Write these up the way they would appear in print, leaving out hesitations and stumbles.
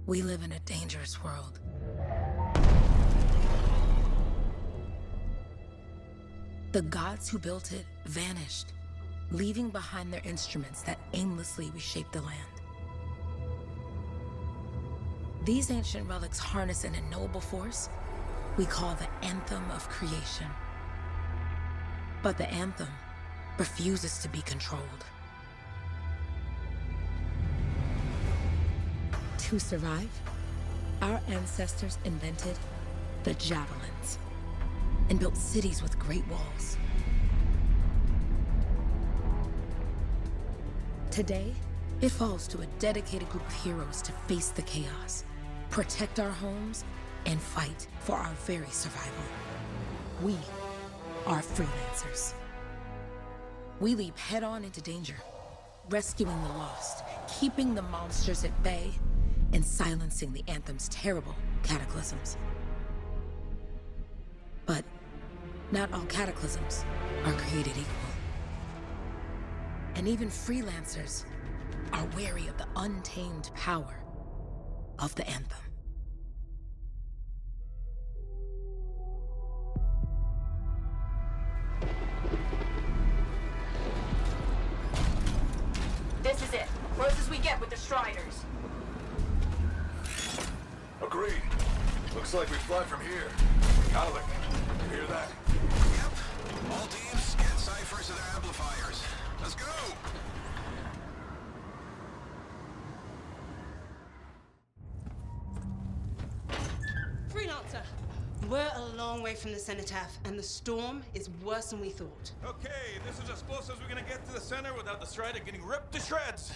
We live in a dangerous world. The gods who built it vanished, leaving behind their instruments that aimlessly reshaped the land. These ancient relics harness an unknowable force we call the Anthem of Creation. But the Anthem refuses to be controlled. To survive, our ancestors invented the javelins and built cities with great walls. Today, it falls to a dedicated group of heroes to face the chaos, protect our homes, and fight for our very survival. We are freelancers. We leap head-on into danger, rescuing the lost, keeping the monsters at bay, and silencing the Anthem's terrible cataclysms. But not all cataclysms are created equal. And even freelancers are wary of the untamed power of the Anthem. This is it. Closest we get with the Striders. Agreed. Looks like we fly from here. Alec, you hear that? Yep. All teams, get ciphers to their amplifiers. Let's go! Freelancer! We're a long way from the cenotaph, and the storm is worse than we thought. Okay, this is as close as we're gonna get to the center without the Strider getting ripped to shreds.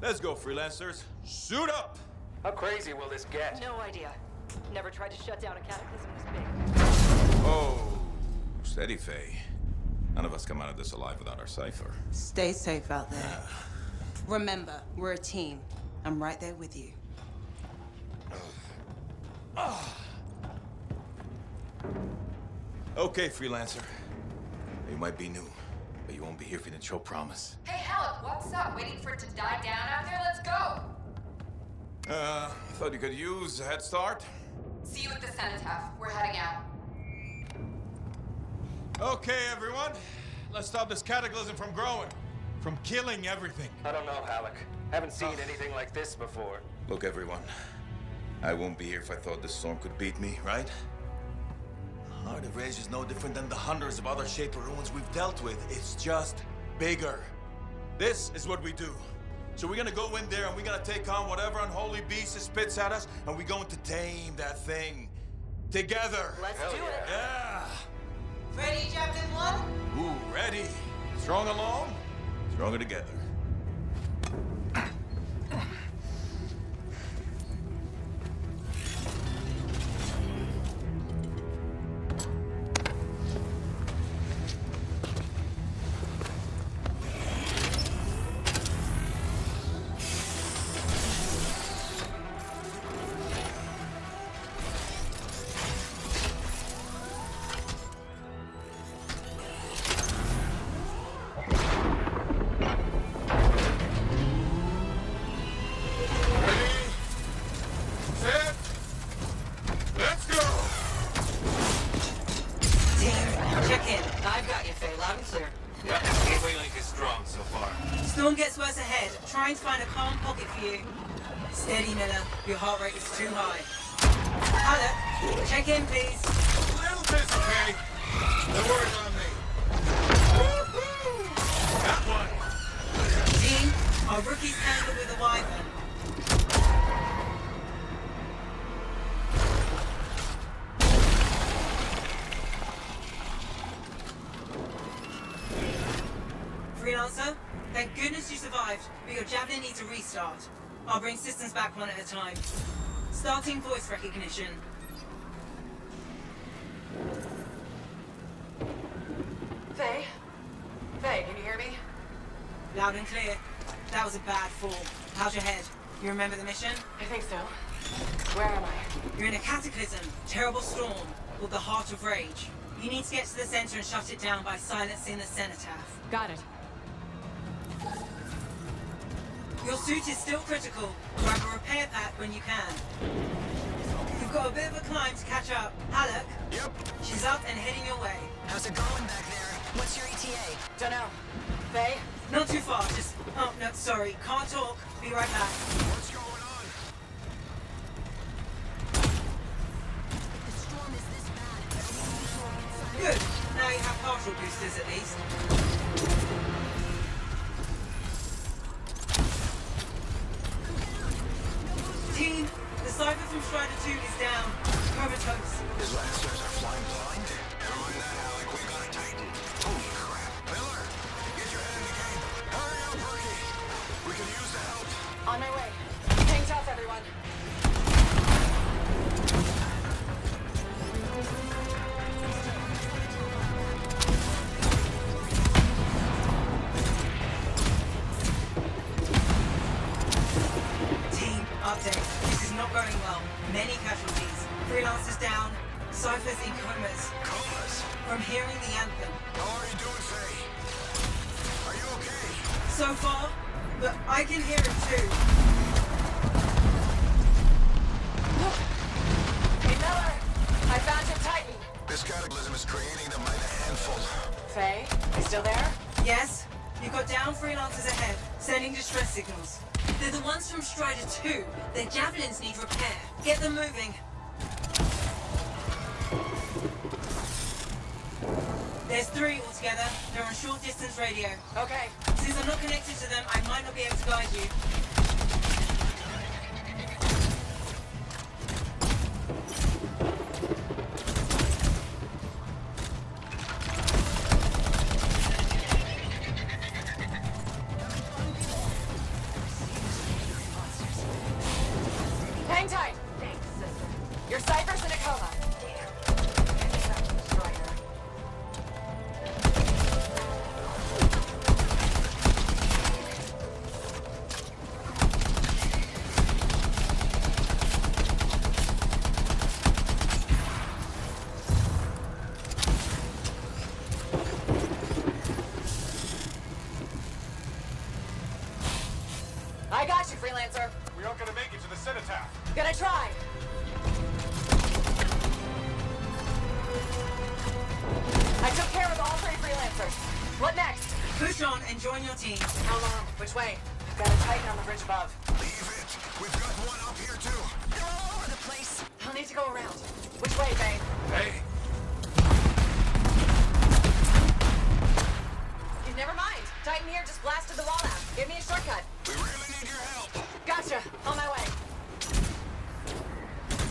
Let's go, freelancers. Suit up! How crazy will this get? No idea. Never tried to shut down a cataclysm this big. Oh, steady, Faye. None of us come out of this alive without our cipher. Stay safe out there. Remember, we're a team. I'm right there with you. Okay, freelancer. You might be new, but you won't be here if you didn't show promise. Hey, Alec, what's up? Waiting for it to die down out there? Let's go! Thought you could use a head start. See you at the cenotaph. We're heading out. Okay, everyone. Let's stop this cataclysm from growing, from killing everything. I don't know, Alec. Haven't seen anything like this before. Look, everyone. I won't be here if I thought this storm could beat me, right? Heart of Rage is no different than the hundreds of other Shaper ruins we've dealt with. It's just bigger. This is what we do. So we're gonna go in there and we're gonna take on whatever unholy beast it spits at us, and we're going to tame that thing. Together. Let's do it. Yeah. Ready, Javelin 1? Ooh, ready. Strong alone, stronger together. Storm gets worse ahead. Trying to find a calm pocket for you. Steady, Miller. Your heart rate is too high. Alec, check in, please. A little busy, Kay. The word's on me. That one. Team, our rookies handled with a wyvern. Freelancer, thank goodness you survived, but your Javelin needs a restart. I'll bring systems back one at a time. Starting voice recognition. Faye? Faye, can you hear me? Loud and clear. That was a bad fall. How's your head? You remember the mission? I think so. Where am I? You're in a cataclysm, terrible storm, called the Heart of Rage. You need to get to the center and shut it down by silencing the cenotaph. Got it. Your pursuit is still critical. Grab a repair pack when you can. You've got a bit of a climb to catch up. Halleck? Yep. She's up and heading your way. How's it going back there? What's your ETA? Dunno. Faye? Not too far, just... Oh, no, sorry. Can't talk. Be right back. What's going on? The storm is this bad. Good. Now you have partial boosters at least. Team, the Cypher from Strider 2 is down. Comatose. His lancers are flying blind. Never mind that, Alec. We got a Titan. Holy crap. Miller, get your head in the game. Hurry up, Rookie. We can use the help. On my way. Hang tough, everyone. Team, update. This is not going well. Many casualties. Freelancers down. Cypher's in comas. Comas. From hearing the anthem. How are you doing, Faye? Are you okay? So far, but I can hear it too. Hey, Miller! I found your Titan. This cataclysm is creating them by the handful. Faye, you still there? Yes? You've got down freelancers ahead, sending distress signals. They're the ones from Strider 2. Their javelins need repair. Get them moving. There's 3 altogether. They're on short distance radio. Okay. Since I'm not connected to them, I might not be able to guide you. Hang tight. Thanks, sister. Your Cypher's in a coma. Strider. I got you, freelancer. We aren't gonna make it to the cenotaph. Gonna try. I took care of all 3 freelancers. What next? Push on and join your team. How long? Which way? I've got a Titan on the bridge above. Leave it. We've got one up here, too. They're all over the place. I'll need to go around. Which way, Faye? Hey, Never mind. Titan here just blasted the wall out. Give me a shortcut. We really need your help. Gotcha. On my way.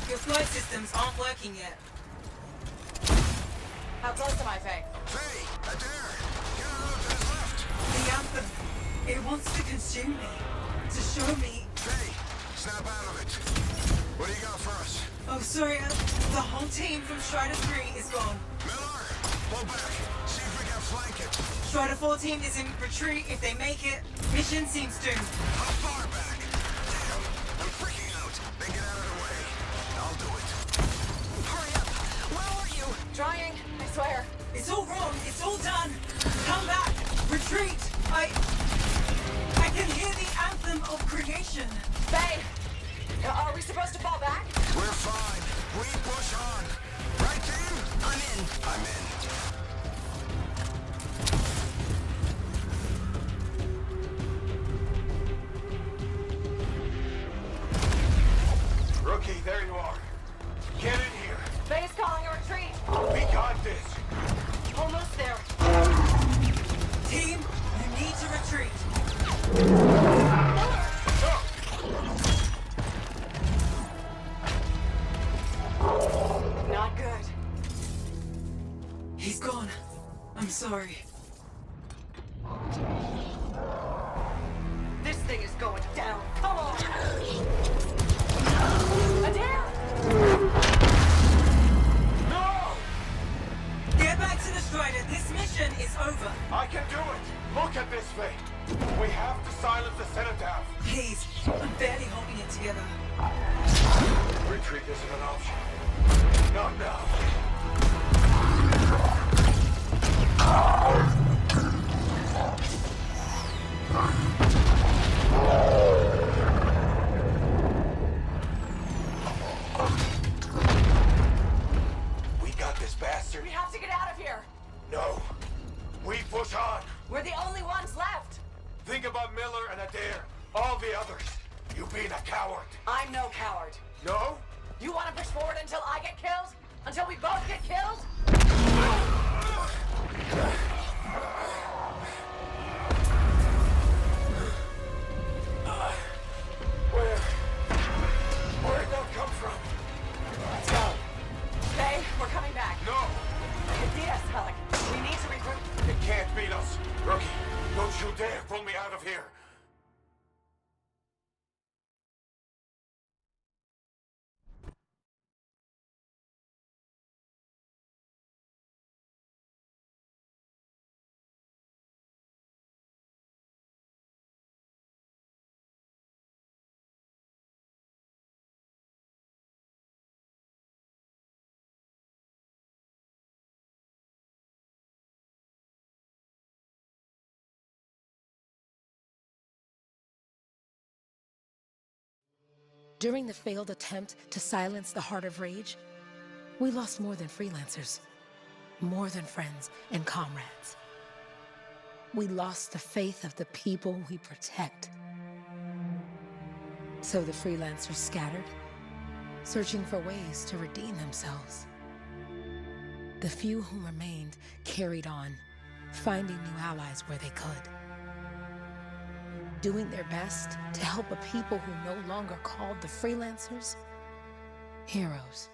Your flight systems aren't working yet. How close am I, Faye? Faye, Adair, get out to his left. The anthem. It wants to consume me. To show me. Faye, snap out of it. What do you got for us? Oh, sorry. The whole team from Strider 3 is gone. Miller, pull back. See if we can flank it. Strider 4 team is in retreat if they make it. Mission seems doomed. How far back? Damn, I'm freaking out. Then get out of the way. I'll do it. Hurry up. Where are you? Trying. I swear. It's all wrong. It's all done. Come back. Retreat. I can hear the anthem of creation. Faye! Are we supposed to fall back? We're fine. We push on. Right, team? I'm in. I'm in. Rookie, there you are. Get in here. Faye's calling a retreat. We got this. Almost there. Team, you need to retreat. Not good. He's gone. I'm sorry. This thing is going down. Come on. Adair! No! Get back to the Strider. This mission is over. I can do it. Look at this, Faye. We have to silence the cenotaph. Please, I'm barely holding it together. Retreat isn't an option. Not now. Think about Miller and Adair. All the others. You being a coward. I'm no coward. No? You want to push forward until I get killed? Until we both get killed? Where'd that come from? Let's go. Faye, we're coming back. No! They beat us, Alec. We need to regroup. It can't beat us. Rookie, don't you dare pull me out of here. During the failed attempt to silence the Heart of Rage, we lost more than freelancers, more than friends and comrades. We lost the faith of the people we protect. So the freelancers scattered, searching for ways to redeem themselves. The few who remained carried on, finding new allies where they could. Doing their best to help a people who no longer called the freelancers heroes.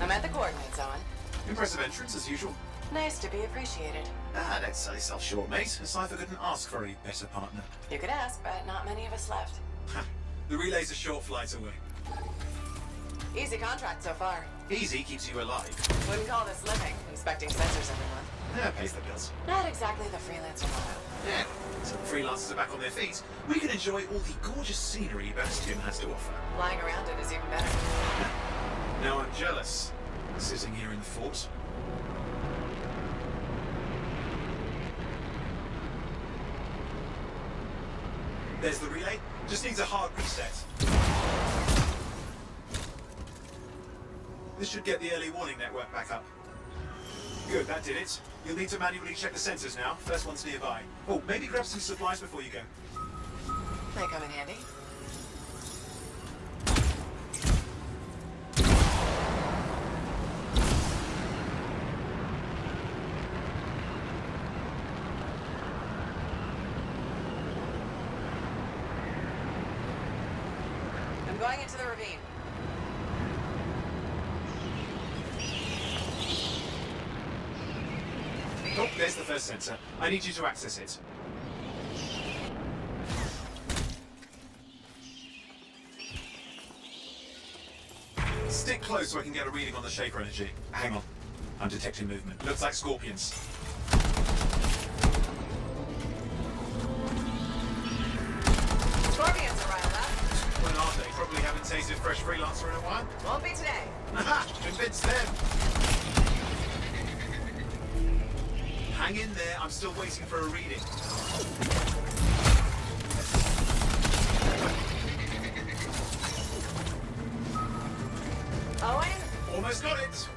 I'm at the coordinate zone. Impressive entrance, as usual. Nice to be appreciated. Ah, don't sell yourself short, mate. A cipher couldn't ask for a better partner. You could ask, but not many of us left. The relay's a short flight away. Easy contract so far. Easy keeps you alive. Wouldn't call this living, inspecting sensors every month. Yeah, pays the bills. Not exactly the freelancer motto. Yeah, so the freelancers are back on their feet. We can enjoy all the gorgeous scenery Bastion has to offer. Flying around it is even better. Now I'm jealous. Sitting here in the fort. There's the relay. Just needs a hard reset. This should get the early warning network back up. Good, that did it. You'll need to manually check the sensors now. First one's nearby. Oh, maybe grab some supplies before you go. Might come in handy. I'm going into the ravine. Oh, there's the first sensor. I need you to access it. Stick close so I can get a reading on the Shaper energy. Hang on. I'm detecting movement. Looks like scorpions. Scorpions are riled up. When are they? Probably haven't tasted fresh freelancer in a while. Won't be today. Aha! Convince them! Hang in there, I'm still waiting for a reading. Owen? Almost got it!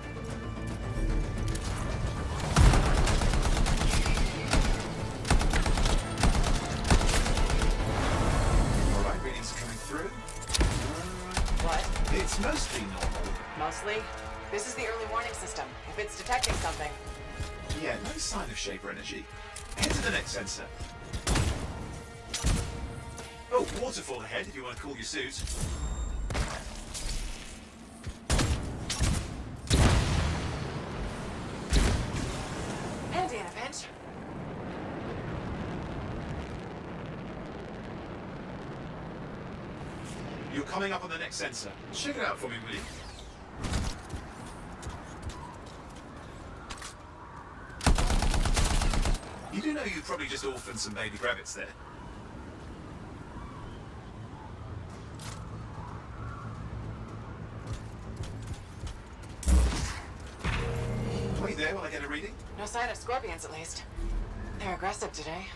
Alright, readings are coming through. What? It's mostly normal. Mostly. This is the early warning system. If it's detecting something. Yeah, no sign of Shaper energy. Head to the next sensor. Oh, waterfall ahead if you want to cool your suit. Handy in a pinch. You're coming up on the next sensor. Check it out for me, will you? You do know you probably just orphaned some baby rabbits there. there while I get a reading? No sign of scorpions, at least. They're aggressive today.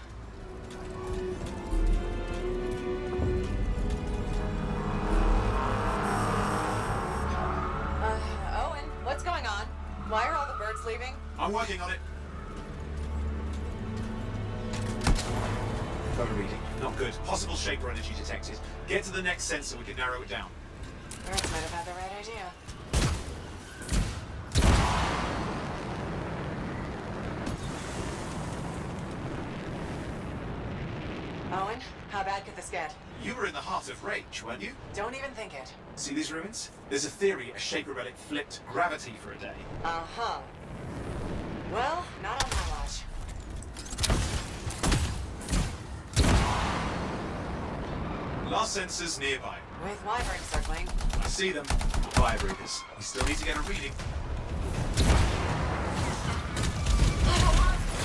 Owen, what's going on? Why are all the birds leaving? I'm working on it. Got a reading. Not good. Possible shaper energy detected. Get to the next sensor, we can narrow it down. Birds might have had the right idea. Owen, how bad could this get? You were in the heart of Rage, weren't you? Don't even think it. See these ruins? There's a theory a shaper relic flipped gravity for a day. Uh-huh. Well, not on my watch. Last sensors nearby. With wyverns circling. I see them. Fire breathers. We still need to get a reading.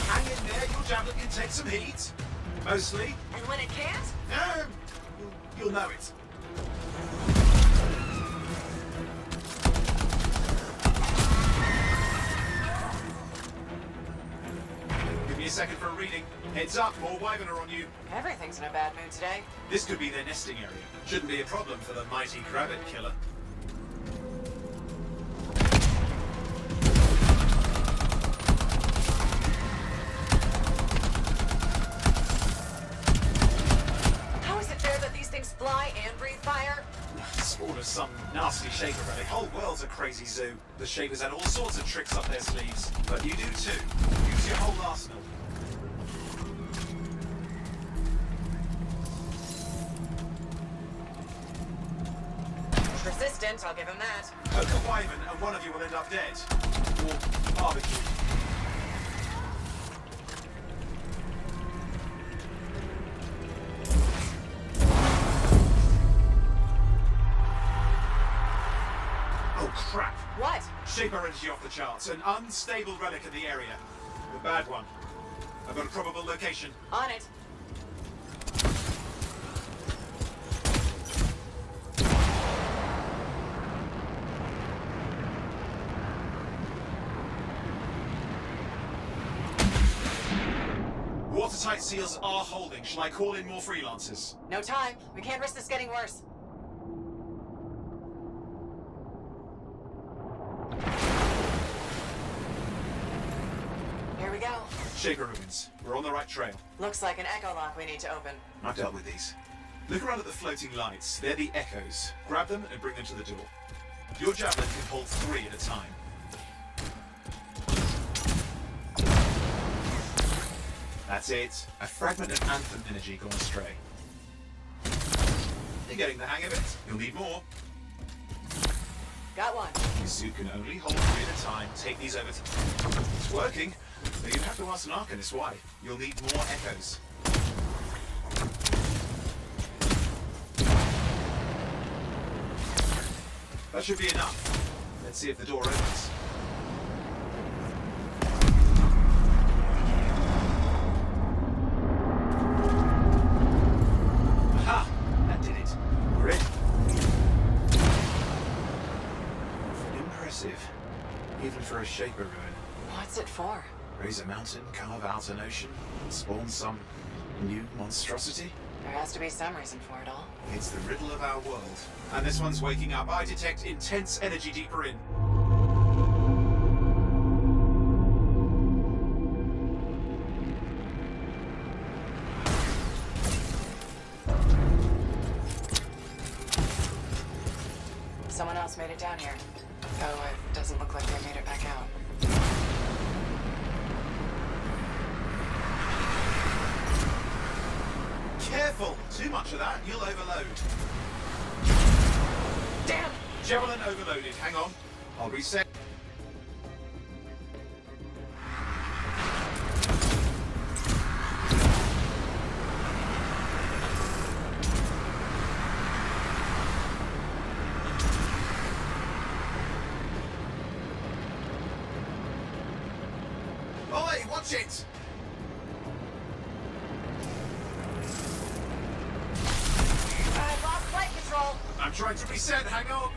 Hang in there, your javelin can take some heat. Mostly. And when it can't? You'll know it. Give me a second for a reading. Heads up, more wyvern are on you. Everything's in a bad mood today. This could be their nesting area. Shouldn't be a problem for the mighty Krabbit killer. How is it fair that these things fly and breathe fire? Spawn of some nasty shaper relic. Whole world's a crazy zoo. The shapers had all sorts of tricks up their sleeves. But you do too. Use your whole arsenal. Persistent, I'll give him that. Poke a wyvern and one of you will end up dead. Or barbecued. Oh crap! What? Shaper energy off the charts. An unstable relic in the area. The bad one. I've got a probable location. On it. Watertight seals are holding. Shall I call in more freelancers? No time. We can't risk this getting worse. Here we go. Shaper ruins. We're on the right trail. Looks like an echo lock we need to open. I've dealt with these. Look around at the floating lights. They're the echoes. Grab them and bring them to the door. Your javelin can hold 3 at a time. That's it. A fragment of Anthem energy gone astray. You're getting the hang of it. You'll need more. Got one. Your suit can only hold 3 at a time. Take these over to... It's working. But you have to ask an Arcanist why. You'll need more echoes. That should be enough. Let's see if the door opens. Aha! That did it. We're in. Impressive. Even for a shaper ruin. What's it for? Raise a mountain, carve out an ocean, spawn some new monstrosity? There has to be some reason for it all. It's the riddle of our world. And this one's waking up. I detect intense energy deeper in. Someone else made it down here. Oh, it doesn't look like they made it back out. Careful! Too much of that, you'll overload. Damn! Javelin overloaded. Hang on. I'll reset. Oi, watch it! I lost flight control. I'm trying to reset, hang on.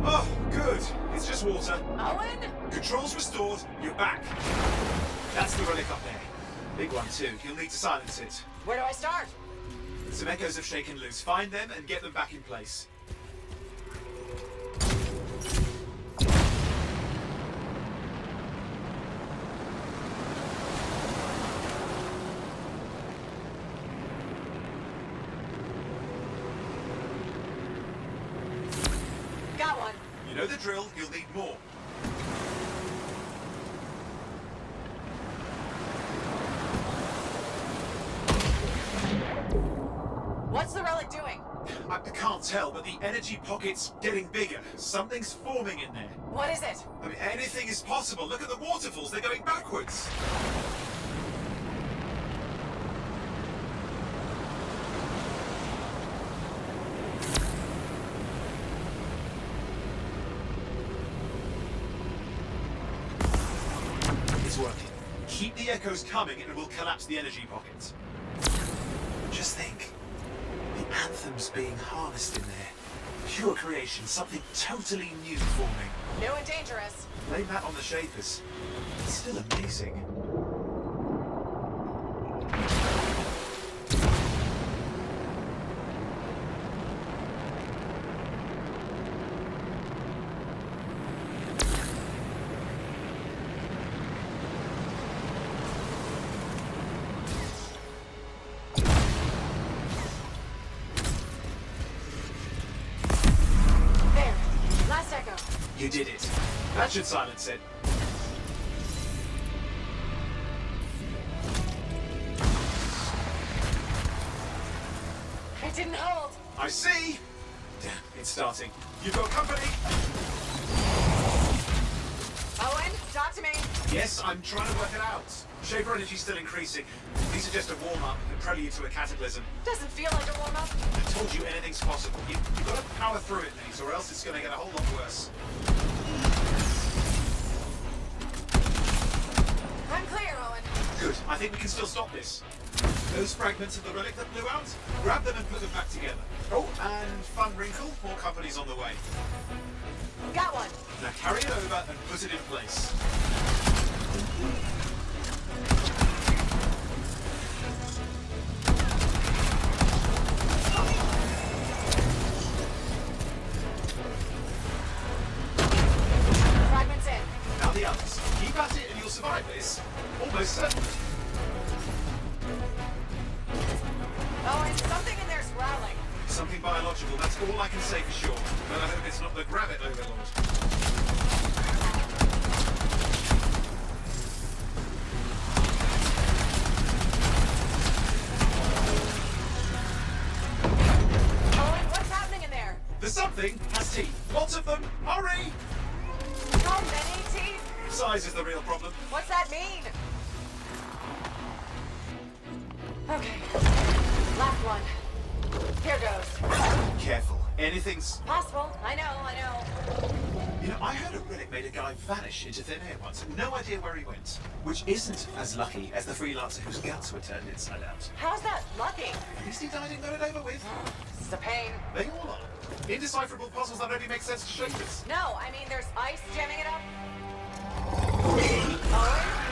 Oh, good. It's just water. Owen? Controls restored, you're back. That's the relic up there. Big one too, you'll need to silence it. Where do I start? Some echoes have shaken loose. Find them and get them back in place. Got one. You know the drill, you'll need more. What's the relic doing? I can't tell, but the energy pocket's getting bigger. Something's forming in there. What is it? I mean, anything is possible. Look at the waterfalls, they're going backwards. It's working. Keep the echoes coming and it will collapse the energy pocket. Just think. The Anthem's being harnessed in there. Pure creation, something totally new forming. New and dangerous. Blame that on the Shapers. It's still amazing. There. Last echo. You did it. That should silence it. It didn't hold. I see! Damn, it's starting. You've got company! Owen, talk to me. Yes, I'm trying to work it out. Shaper energy's still increasing. These are just a warm-up, a prelude to a cataclysm. Doesn't feel like a warm-up. I told you anything's possible. You've got to power through it, Nate, or else it's going to get a whole lot worse. I'm clear, Owen. Good. I think we can still stop this. Those fragments of the relic that blew out, grab them and put them back together. Oh, and fun wrinkle, more company's on the way. Got one. Now carry it over and put it in place. Fragments in. Now the others. Keep at it and you'll survive this. Almost certainly. Owen, something in there's growling. Something biological, that's all I can say for sure. But I hope it's not the Gravit Overlord. Owen, what's happening in there? The something has teeth. Lots of them. Hurry! How many teeth? Size is the real problem. What's that mean? Okay. Last one. Here goes. Careful. Anything's... Possible. I know. You know, I heard a relic made a guy vanish into thin air once. No idea where he went. Which isn't as lucky as the freelancer whose guts were turned inside out. How's that lucky? At least he died and got it over with. This is a pain. They all are. Indecipherable puzzles that only make sense to Shapers. No, I mean there's ice jamming it up. Owen?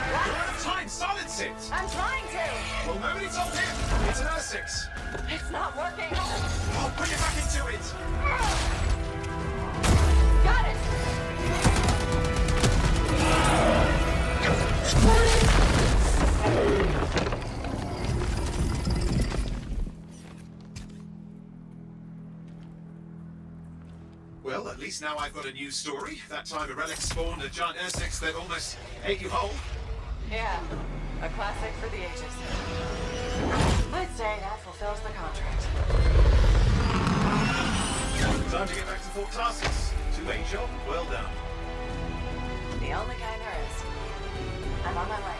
You're What? out of time. Silence it. I'm trying to. Well, nobody told him. It's an R6. It's not working. Oh, put it back into it. Got it. Well, at least now I've got a new story. That time a relic spawned a giant R6 that almost ate you whole. Yeah, a classic for the ages. I'd say that fulfills the contract. Time to get back to Fort Tarsus. Two-way job, well done. The only kind there is. I'm on my way.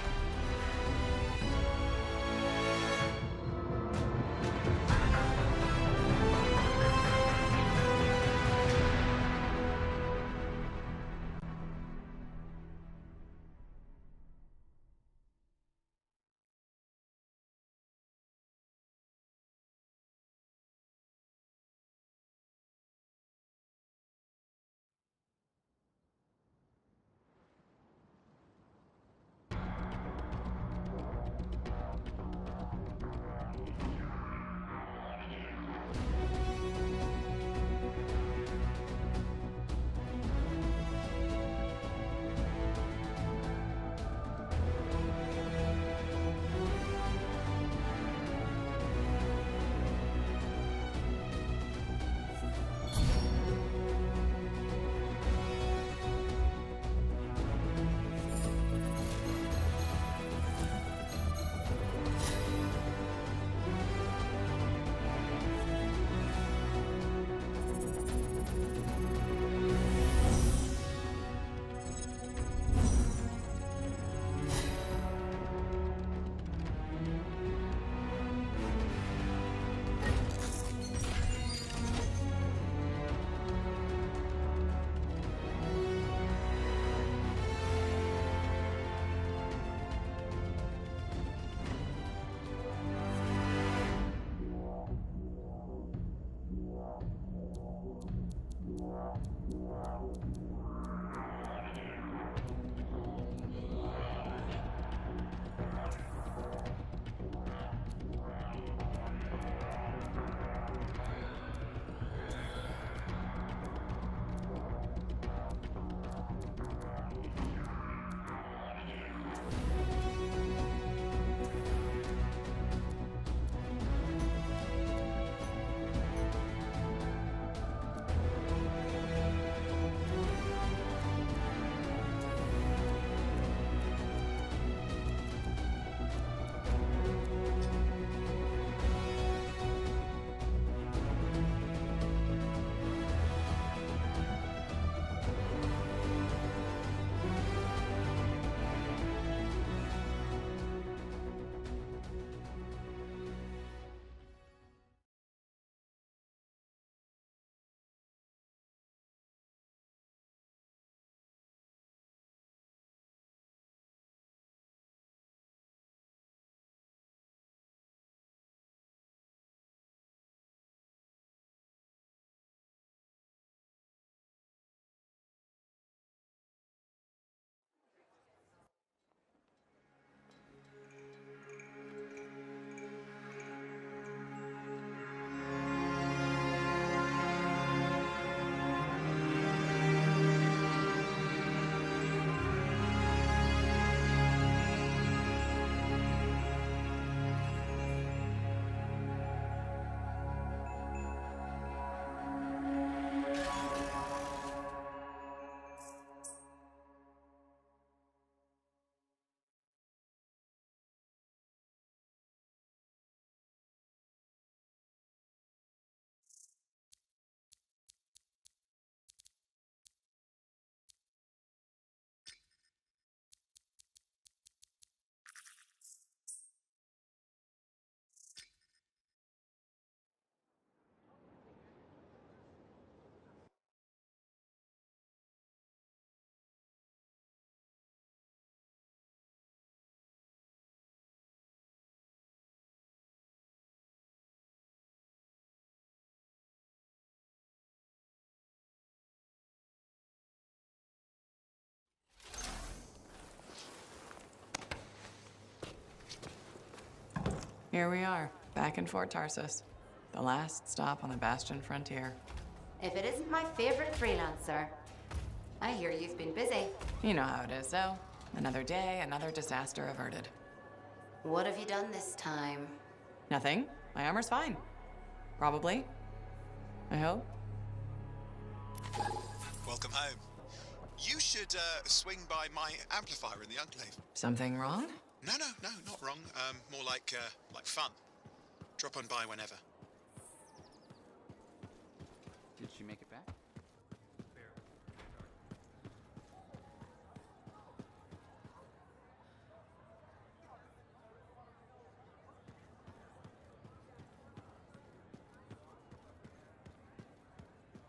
Here we are, back in Fort Tarsus. The last stop on the Bastion frontier. If it isn't my favorite freelancer. I hear you've been busy. You know how it is, though. Another day, another disaster averted. What have you done this time? Nothing. My armor's fine. Probably. I hope. Welcome home. You should swing by my amplifier in the Enclave. Something wrong? No, not wrong. More like fun. Drop on by whenever. Did she make it back?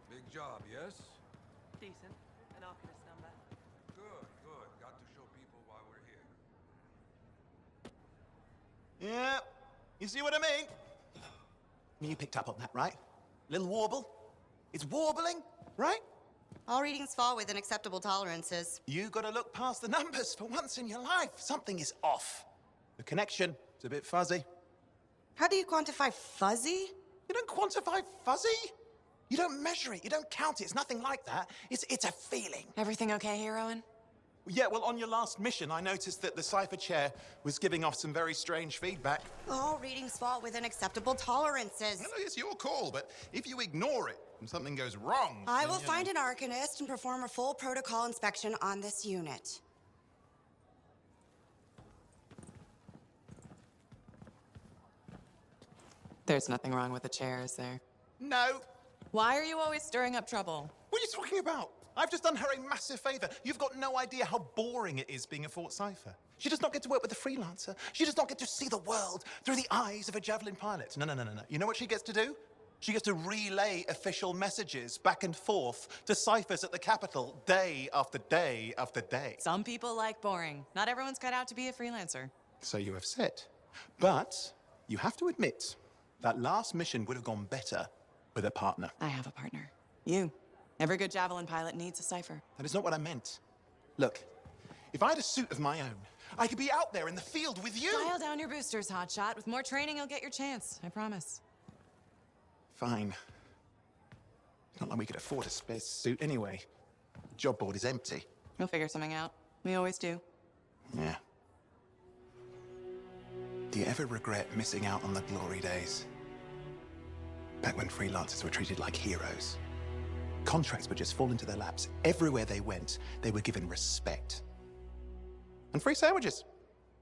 Big job, yes? Decent. An Arcanist number. Good. Got to show people why we're here. Yeah, you see what I mean? You picked up on that, right? Little warble? It's warbling, right? All readings fall within acceptable tolerances. You gotta look past the numbers for once in your life. Something is off. The connection is a bit fuzzy. How do you quantify fuzzy? You don't quantify fuzzy. You don't measure it. You don't count it. It's nothing like that. It's a feeling. Everything okay here, Owen? Yeah, well, on your last mission, I noticed that the cipher chair was giving off some very strange feedback. All readings fall within acceptable tolerances. Well, it's your call, but if you ignore it and something goes wrong... I will find an Arcanist and perform a full protocol inspection on this unit. There's nothing wrong with the chair, is there? No. Why are you always stirring up trouble? What are you talking about? I've just done her a massive favor. You've got no idea how boring it is being a Fort Cipher. She does not get to work with a freelancer. She does not get to see the world through the eyes of a Javelin pilot. No. You know what she gets to do? She gets to relay official messages back and forth to ciphers at the Capitol day after day after day. Some people like boring. Not everyone's cut out to be a freelancer. So you have said. But you have to admit, that last mission would have gone better with a partner. I have a partner. You. Every good Javelin pilot needs a cipher. That is not what I meant. Look, if I had a suit of my own, I could be out there in the field with you. Dial down your boosters, hotshot. With more training, you'll get your chance. I promise. Fine. It's not like we could afford a spare suit anyway. Job board is empty. We'll figure something out. We always do. Yeah. Do you ever regret missing out on the glory days? Back when freelancers were treated like heroes. Contracts would just fall into their laps. Everywhere they went, they were given respect. And free sandwiches.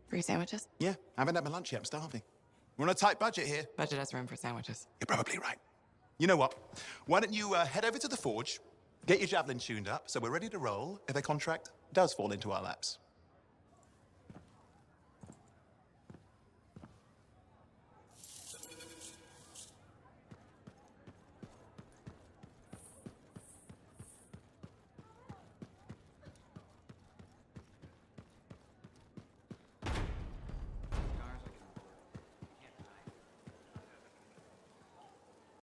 Free sandwiches? Yeah, I haven't had my lunch yet. I'm starving. We're on a tight budget here. Budget has room for sandwiches. You're probably right. You know what? Why don't you head over to the forge, get your Javelin tuned up, so we're ready to roll if a contract does fall into our laps.